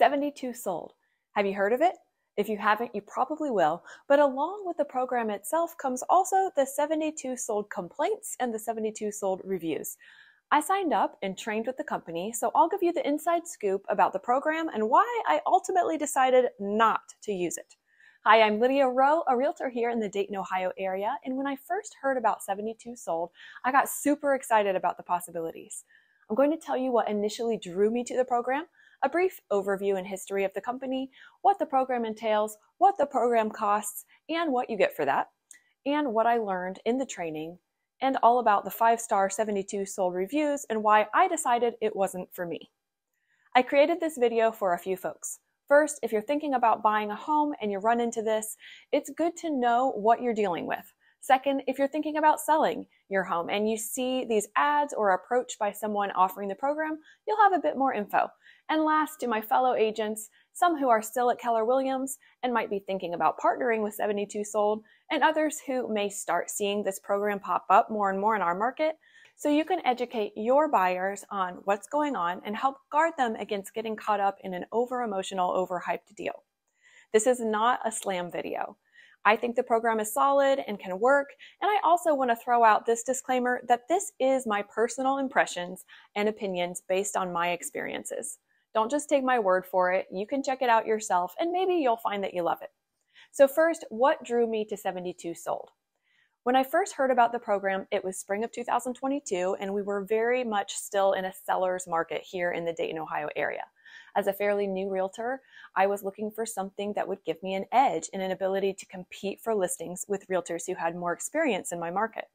72 sold. Have you heard of it? If you haven't, you probably will, but along with the program itself comes also the 72 sold complaints and the 72 sold reviews. I signed up and trained with the company, so I'll give you the inside scoop about the program and why I ultimately decided not to use it. Hi, I'm Lydia Rowe, a realtor here in the Dayton, Ohio area, and when I first heard about 72 sold, I got super excited about the possibilities. I'm going to tell you what initially drew me to the program, a brief overview and history of the company, what the program entails, what the program costs, and what you get for that, and what I learned in the training, and all about the 5-star 72 sold reviews and why I decided it wasn't for me. I created this video for a few folks. First, if you're thinking about buying a home and you run into this, it's good to know what you're dealing with. Second, if you're thinking about selling your home and you see these ads or approached by someone offering the program, you'll have a bit more info. And last, to my fellow agents, some who are still at Keller Williams and might be thinking about partnering with 72 Sold, and others who may start seeing this program pop up more and more in our market, so you can educate your buyers on what's going on and help guard them against getting caught up in an over-emotional, overhyped deal. This is not a slam video. I think the program is solid and can work, and I also want to throw out this disclaimer that this is my personal impressions and opinions based on my experiences. Don't just take my word for it. You can check it out yourself, and maybe you'll find that you love it. So first, what drew me to 72 Sold? When I first heard about the program, it was spring of 2022, and we were very much still in a seller's market here in the Dayton, Ohio area. As a fairly new realtor, I was looking for something that would give me an edge and an ability to compete for listings with realtors who had more experience in my market.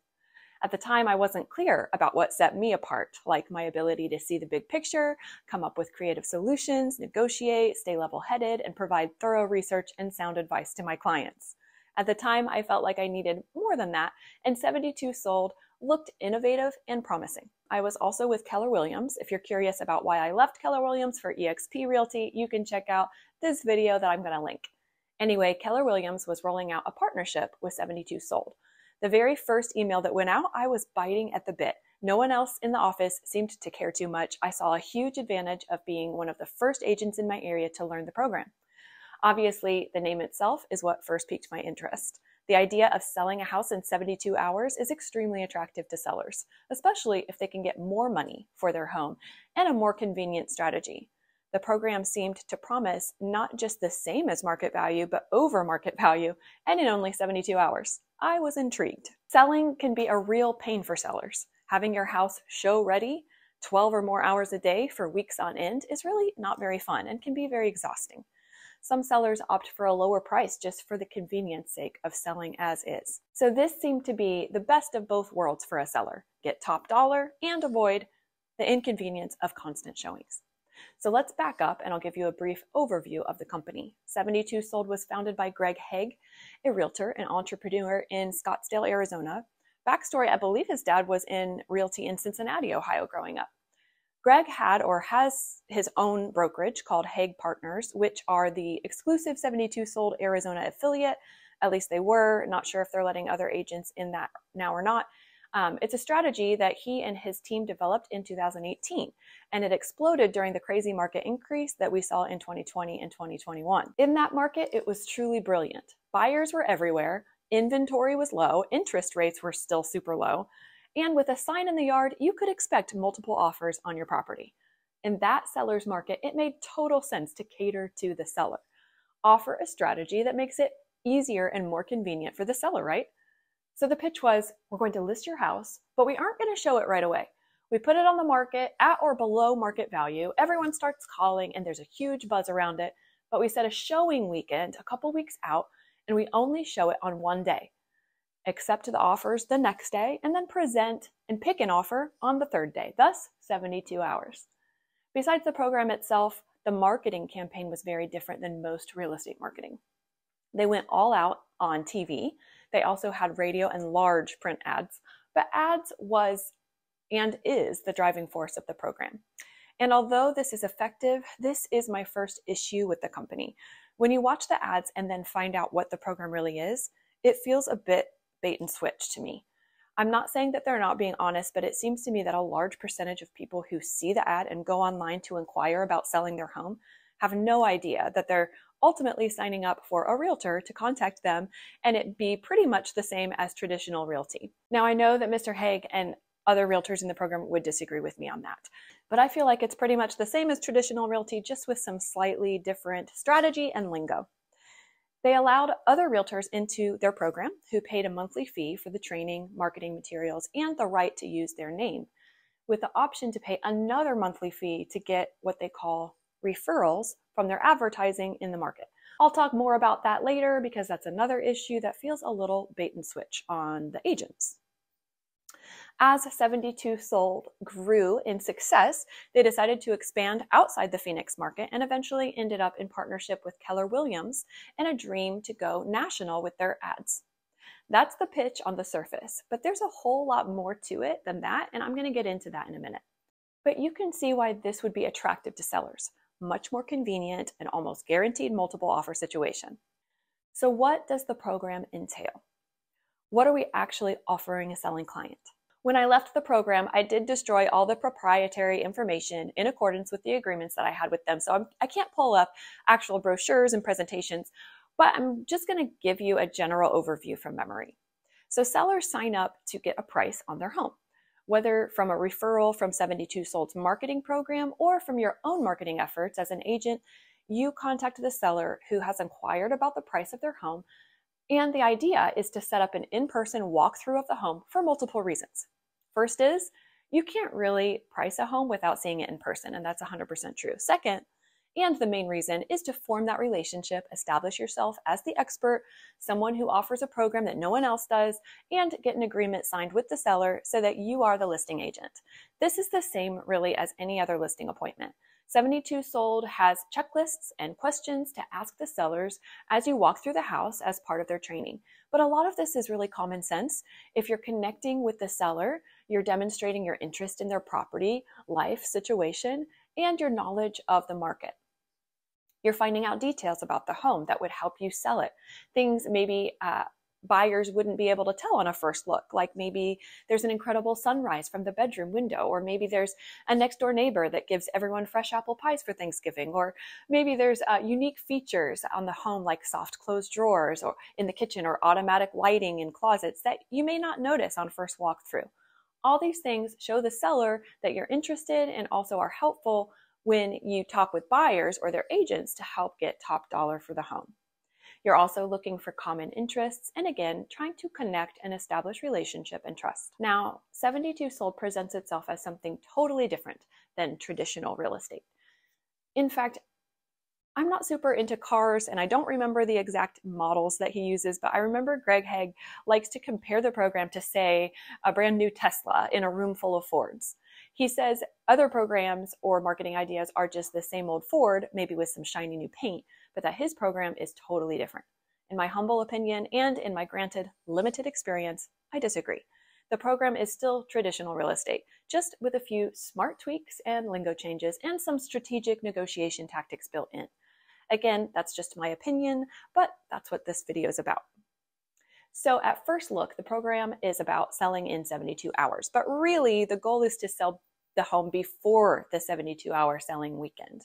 At the time, I wasn't clear about what set me apart, like my ability to see the big picture, come up with creative solutions, negotiate, stay level-headed, and provide thorough research and sound advice to my clients. At the time, I felt like I needed more than that, and 72 Sold looked innovative and promising. I was also with Keller Williams. If you're curious about why I left Keller Williams for eXp Realty, you can check out this video that I'm going to link. Anyway, Keller Williams was rolling out a partnership with 72 Sold. The very first email that went out, I was biting at the bit. No one else in the office seemed to care too much. I saw a huge advantage of being one of the first agents in my area to learn the program. Obviously, the name itself is what first piqued my interest. The idea of selling a house in 72 hours is extremely attractive to sellers, especially if they can get more money for their home and a more convenient strategy. The program seemed to promise not just the same as market value, but over market value, and in only 72 hours. I was intrigued. Selling can be a real pain for sellers. Having your house show ready 12 or more hours a day for weeks on end is really not very fun and can be very exhausting. Some sellers opt for a lower price just for the convenience sake of selling as is. So this seemed to be the best of both worlds for a seller. Get top dollar and avoid the inconvenience of constant showings. So let's back up and I'll give you a brief overview of the company. 72 Sold was founded by Greg Haig, a realtor and entrepreneur in Scottsdale, Arizona. Backstory, I believe his dad was in realty in Cincinnati, Ohio growing up. Greg had or has his own brokerage called Haig Partners, which are the exclusive 72 Sold Arizona affiliate. At least they were. Not sure if they're letting other agents in that now or not. It's a strategy that he and his team developed in 2018, and it exploded during the crazy market increase that we saw in 2020 and 2021. In that market, it was truly brilliant. Buyers were everywhere, inventory was low, interest rates were still super low, and with a sign in the yard, you could expect multiple offers on your property. In that seller's market, it made total sense to cater to the seller. Offer a strategy that makes it easier and more convenient for the seller, right? So the pitch was, we're going to list your house, but we aren't going to show it right away. We put it on the market at or below market value. Everyone starts calling and there's a huge buzz around it, but we set a showing weekend a couple weeks out and we only show it on one day. Accept the offers the next day, and then present and pick an offer on the third day, thus 72 hours. Besides the program itself, the marketing campaign was very different than most real estate marketing. They went all out on TV. They also had radio and large print ads, but ads was and is the driving force of the program. And although this is effective, this is my first issue with the company. When you watch the ads and then find out what the program really is, it feels a bit bait and switch to me. I'm not saying that they're not being honest, but it seems to me that a large percentage of people who see the ad and go online to inquire about selling their home have no idea that they're ultimately signing up for a realtor to contact them, and it be pretty much the same as traditional realty. Now, I know that Mr. Haig and other realtors in the program would disagree with me on that, but I feel like it's pretty much the same as traditional realty, just with some slightly different strategy and lingo. They allowed other realtors into their program who paid a monthly fee for the training, marketing materials, and the right to use their name, with the option to pay another monthly fee to get what they call referrals from their advertising in the market. I'll talk more about that later because that's another issue that feels a little bait and switch on the agents. As 72 Sold grew in success, they decided to expand outside the Phoenix market and eventually ended up in partnership with Keller Williams and a dream to go national with their ads. That's the pitch on the surface, but there's a whole lot more to it than that, and I'm going to get into that in a minute. But you can see why this would be attractive to sellers. Much more convenient and almost guaranteed multiple offer situation. So what does the program entail? What are we actually offering a selling client? When I left the program, I did destroy all the proprietary information in accordance with the agreements that I had with them. So I can't pull up actual brochures and presentations, but I'm just going to give you a general overview from memory. So sellers sign up to get a price on their home, whether from a referral from 72 Sold's marketing program or from your own marketing efforts as an agent. You contact the seller who has inquired about the price of their home, and the idea is to set up an in-person walkthrough of the home for multiple reasons. First is, you can't really price a home without seeing it in person, and that's 100% true. Second, and the main reason, is to form that relationship, establish yourself as the expert, someone who offers a program that no one else does, and get an agreement signed with the seller so that you are the listing agent. This is the same really as any other listing appointment. 72 Sold has checklists and questions to ask the sellers as you walk through the house as part of their training. But a lot of this is really common sense. If you're connecting with the seller, you're demonstrating your interest in their property, life, situation, and your knowledge of the market. You're finding out details about the home that would help you sell it. Things maybe buyers wouldn't be able to tell on a first look, like maybe there's an incredible sunrise from the bedroom window, or maybe there's a next door neighbor that gives everyone fresh apple pies for Thanksgiving, or maybe there's unique features on the home like soft closed drawers or in the kitchen, or automatic lighting in closets that you may not notice on first walkthrough. All these things show the seller that you're interested and also are helpful when you talk with buyers or their agents to help get top dollar for the home. You're also looking for common interests and, again, trying to connect and establish relationship and trust. Now, 72 Sold presents itself as something totally different than traditional real estate. In fact, I'm not super into cars and I don't remember the exact models that he uses, but I remember Greg Haig likes to compare the program to, say, a brand new Tesla in a room full of Fords. He says other programs or marketing ideas are just the same old Ford, maybe with some shiny new paint, but that his program is totally different. In my humble opinion and in my granted limited experience, I disagree. The program is still traditional real estate, just with a few smart tweaks and lingo changes and some strategic negotiation tactics built in. Again, that's just my opinion, but that's what this video is about. So at first look, the program is about selling in 72 hours, but really the goal is to sell the home before the 72-hour selling weekend.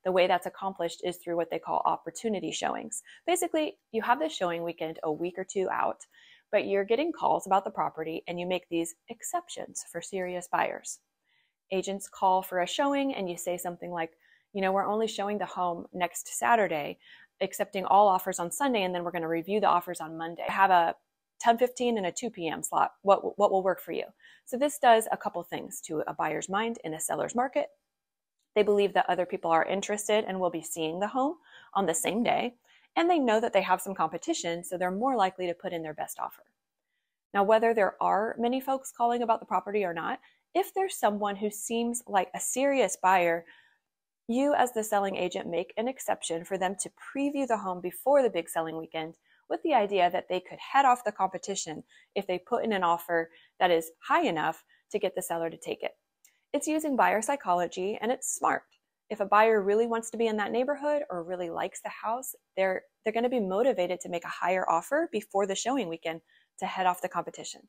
The way that's accomplished is through what they call opportunity showings. Basically, you have this showing weekend a week or two out, but you're getting calls about the property and you make these exceptions for serious buyers. Agents call for a showing and you say something like, we're only showing the home next Saturday, accepting all offers on Sunday, and then we're going to review the offers on Monday. I have a 10:15 and a 2 p.m. slot. What will work for you? So this does a couple things to a buyer's mind in a seller's market. They believe that other people are interested and will be seeing the home on the same day, and they know that they have some competition, so they're more likely to put in their best offer. Now, whether there are many folks calling about the property or not, if there's someone who seems like a serious buyer, you as the selling agent make an exception for them to preview the home before the big selling weekend, with the idea that they could head off the competition if they put in an offer that is high enough to get the seller to take it. It's using buyer psychology, and it's smart. If a buyer really wants to be in that neighborhood or really likes the house, they're going to be motivated to make a higher offer before the showing weekend to head off the competition.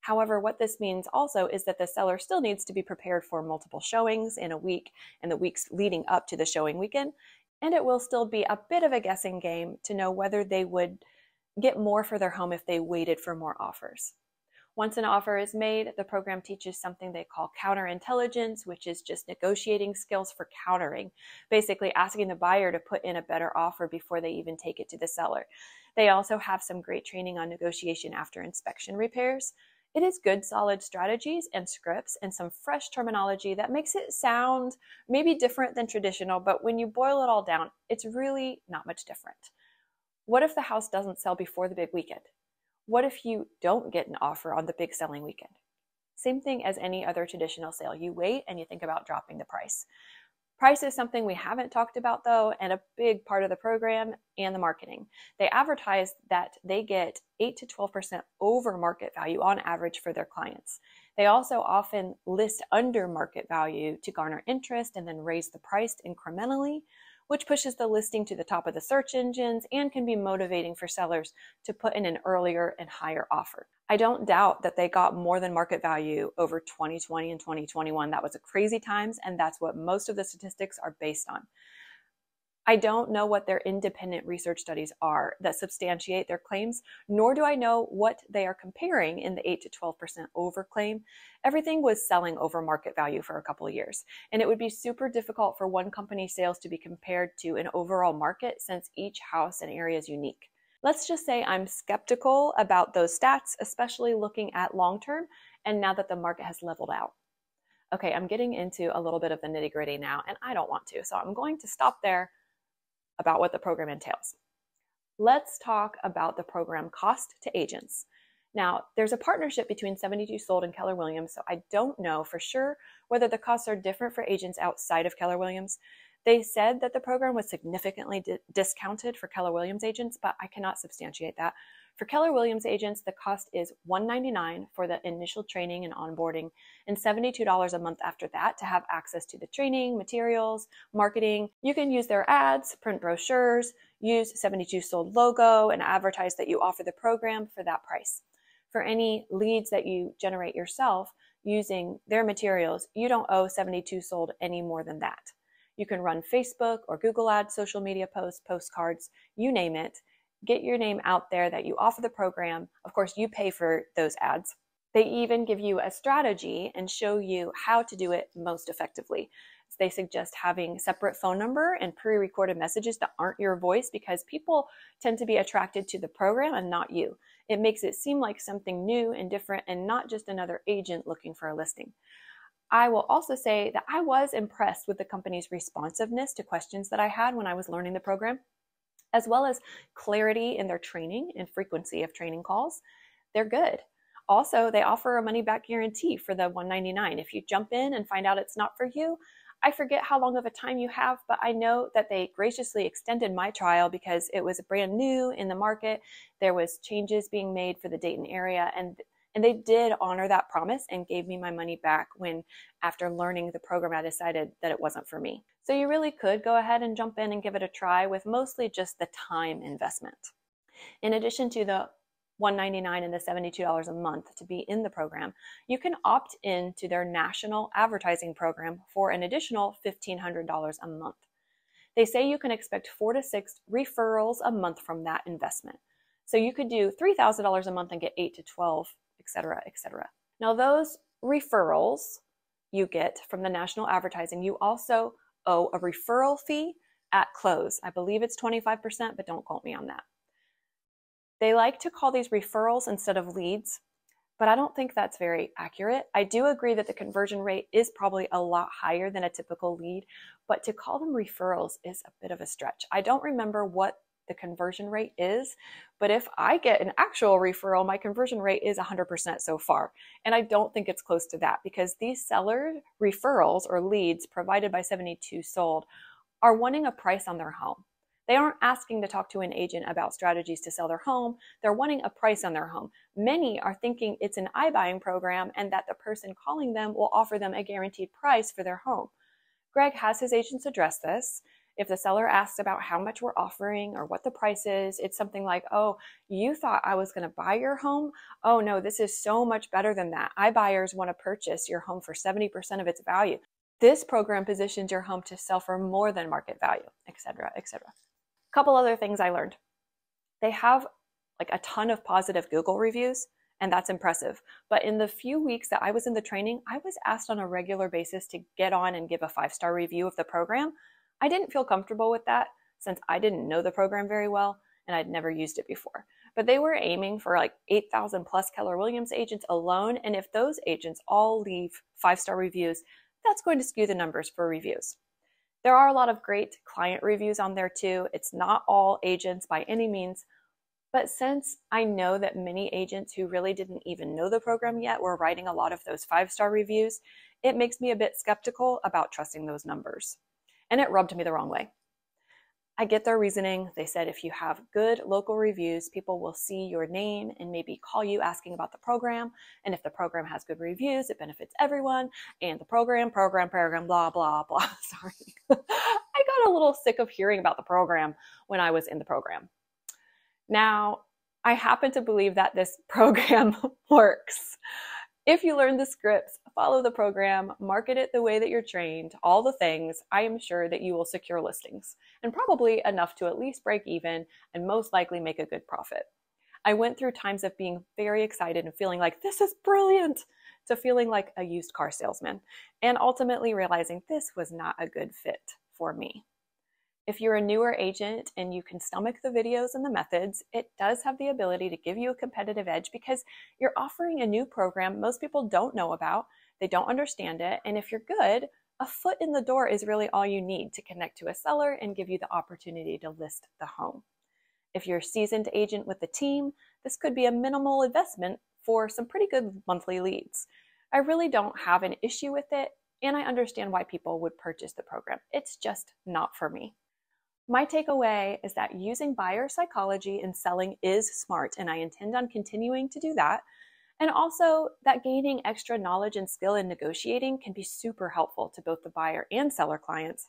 However, what this means also is that the seller still needs to be prepared for multiple showings in a week and the weeks leading up to the showing weekend. And it will still be a bit of a guessing game to know whether they would get more for their home if they waited for more offers. Once an offer is made, the program teaches something they call counterintelligence, which is just negotiating skills for countering, basically asking the buyer to put in a better offer before they even take it to the seller. They also have some great training on negotiation after inspection repairs. It is good, solid strategies and scripts and some fresh terminology that makes it sound maybe different than traditional, but when you boil it all down, it's really not much different. What if the house doesn't sell before the big weekend? What if you don't get an offer on the big selling weekend? Same thing as any other traditional sale. You wait and you think about dropping the price. Price is something we haven't talked about though, and a big part of the program and the marketing. They advertise that they get 8 to 12% over market value on average for their clients. They also often list under market value to garner interest and then raise the price incrementally, which pushes the listing to the top of the search engines and can be motivating for sellers to put in an earlier and higher offer. I don't doubt that they got more than market value over 2020 and 2021. That was a crazy times, and that's what most of the statistics are based on. I don't know what their independent research studies are that substantiate their claims, nor do I know what they are comparing in the 8 to 12% overclaim. Everything was selling over market value for a couple of years, and it would be super difficult for one company's sales to be compared to an overall market since each house and area is unique. Let's just say I'm skeptical about those stats, especially looking at long term and now that the market has leveled out. Okay, I'm getting into a little bit of the nitty-gritty now, and I don't want to, so I'm going to stop there about what the program entails. Let's talk about the program cost to agents. Now, there's a partnership between 72 Sold and Keller Williams, so I don't know for sure whether the costs are different for agents outside of Keller Williams. They said that the program was significantly discounted for Keller Williams agents, but I cannot substantiate that. For Keller Williams agents, the cost is $199 for the initial training and onboarding and $72 a month after that to have access to the training, materials, marketing. You can use their ads, print brochures, use 72 Sold logo, and advertise that you offer the program for that price. For any leads that you generate yourself using their materials, you don't owe 72 Sold any more than that. You can run Facebook or Google ads, social media posts, postcards, you name it. Get your name out there that you offer the program. Of course, you pay for those ads. They even give you a strategy and show you how to do it most effectively. They suggest having separate phone number and pre-recorded messages that aren't your voice because people tend to be attracted to the program and not you. It makes it seem like something new and different and not just another agent looking for a listing. I will also say that I was impressed with the company's responsiveness to questions that I had when I was learning the program, as well as clarity in their training and frequency of training calls. They're good. Also, they offer a money-back guarantee for the $199. If you jump in and find out it's not for you, I forget how long of a time you have, but I know that they graciously extended my trial because it was brand new in the market. There was changes being made for the Dayton area, and they did honor that promise and gave me my money back when, after learning the program, I decided that it wasn't for me. So you really could go ahead and jump in and give it a try with mostly just the time investment. In addition to the $199 and the $72 a month to be in the program, you can opt into their national advertising program for an additional $1,500 a month. They say you can expect 4 to 6 referrals a month from that investment. So you could do $3,000 a month and get 8 to 12, etc., etc. Now those referrals you get from the national advertising, you also owe a referral fee at close. I believe it's 25%, but don't quote me on that. They like to call these referrals instead of leads, but I don't think that's very accurate. I do agree that the conversion rate is probably a lot higher than a typical lead, but to call them referrals is a bit of a stretch. I don't remember what the conversion rate is, but if I get an actual referral, my conversion rate is 100% so far. And I don't think it's close to that because these seller referrals or leads provided by 72 Sold are wanting a price on their home. They aren't asking to talk to an agent about strategies to sell their home. They're wanting a price on their home. Many are thinking it's an iBuying program and that the person calling them will offer them a guaranteed price for their home. Greg has his agents address this. If the seller asks about how much we're offering or what the price is, it's something like, oh, you thought I was going to buy your home? Oh no, this is so much better than that. iBuyers want to purchase your home for 70% of its value. This program positions your home to sell for more than market value, etc., etc. A couple other things I learned. They have like a ton of positive Google reviews, and that's impressive. But in the few weeks that I was in the training, I was asked on a regular basis to get on and give a 5-star review of the program. I didn't feel comfortable with that since I didn't know the program very well and I'd never used it before. But they were aiming for like 8,000 plus Keller Williams agents alone. And if those agents all leave 5-star reviews, that's going to skew the numbers for reviews. There are a lot of great client reviews on there too. It's not all agents by any means. But since I know that many agents who really didn't even know the program yet were writing a lot of those 5-star reviews, it makes me a bit skeptical about trusting those numbers. And it rubbed me the wrong way. I get their reasoning. They said if you have good local reviews, people will see your name and maybe call you asking about the program. And if the program has good reviews, it benefits everyone. And the program, blah, blah, blah. Sorry. I got a little sick of hearing about the program when I was in the program. Now, I happen to believe that this program works. If you learn the scripts, follow the program, market it the way that you're trained, all the things, I am sure that you will secure listings, and probably enough to at least break even and most likely make a good profit. I went through times of being very excited and feeling like this is brilliant, to feeling like a used car salesman, and ultimately realizing this was not a good fit for me. If you're a newer agent and you can stomach the videos and the methods, it does have the ability to give you a competitive edge because you're offering a new program most people don't know about, they don't understand it, and if you're good, a foot in the door is really all you need to connect to a seller and give you the opportunity to list the home. If you're a seasoned agent with a team, this could be a minimal investment for some pretty good monthly leads. I really don't have an issue with it, and I understand why people would purchase the program. It's just not for me. My takeaway is that using buyer psychology in selling is smart, and I intend on continuing to do that. And also that gaining extra knowledge and skill in negotiating can be super helpful to both the buyer and seller clients,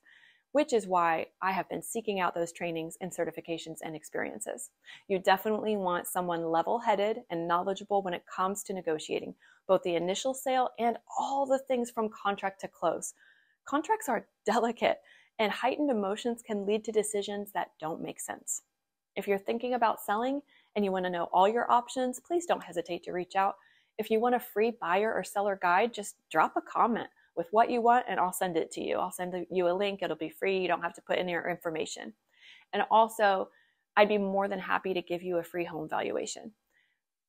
which is why I have been seeking out those trainings and certifications and experiences. You definitely want someone level-headed and knowledgeable when it comes to negotiating, both the initial sale and all the things from contract to close. Contracts are delicate, and heightened emotions can lead to decisions that don't make sense. If you're thinking about selling and you want to know all your options, please don't hesitate to reach out. If you want a free buyer or seller guide, just drop a comment with what you want and I'll send it to you. I'll send you a link. It'll be free. You don't have to put in your information. And also, I'd be more than happy to give you a free home valuation.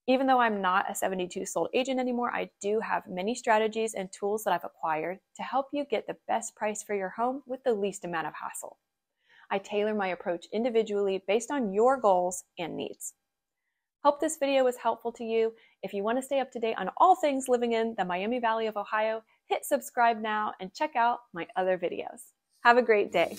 Even though I'm not a 72 sold agent anymore, I do have many strategies and tools that I've acquired to help you get the best price for your home with the least amount of hassle. I tailor my approach individually based on your goals and needs. Hope this video was helpful to you. If you want to stay up to date on all things living in the Miami Valley of Ohio, hit subscribe now and check out my other videos. Have a great day.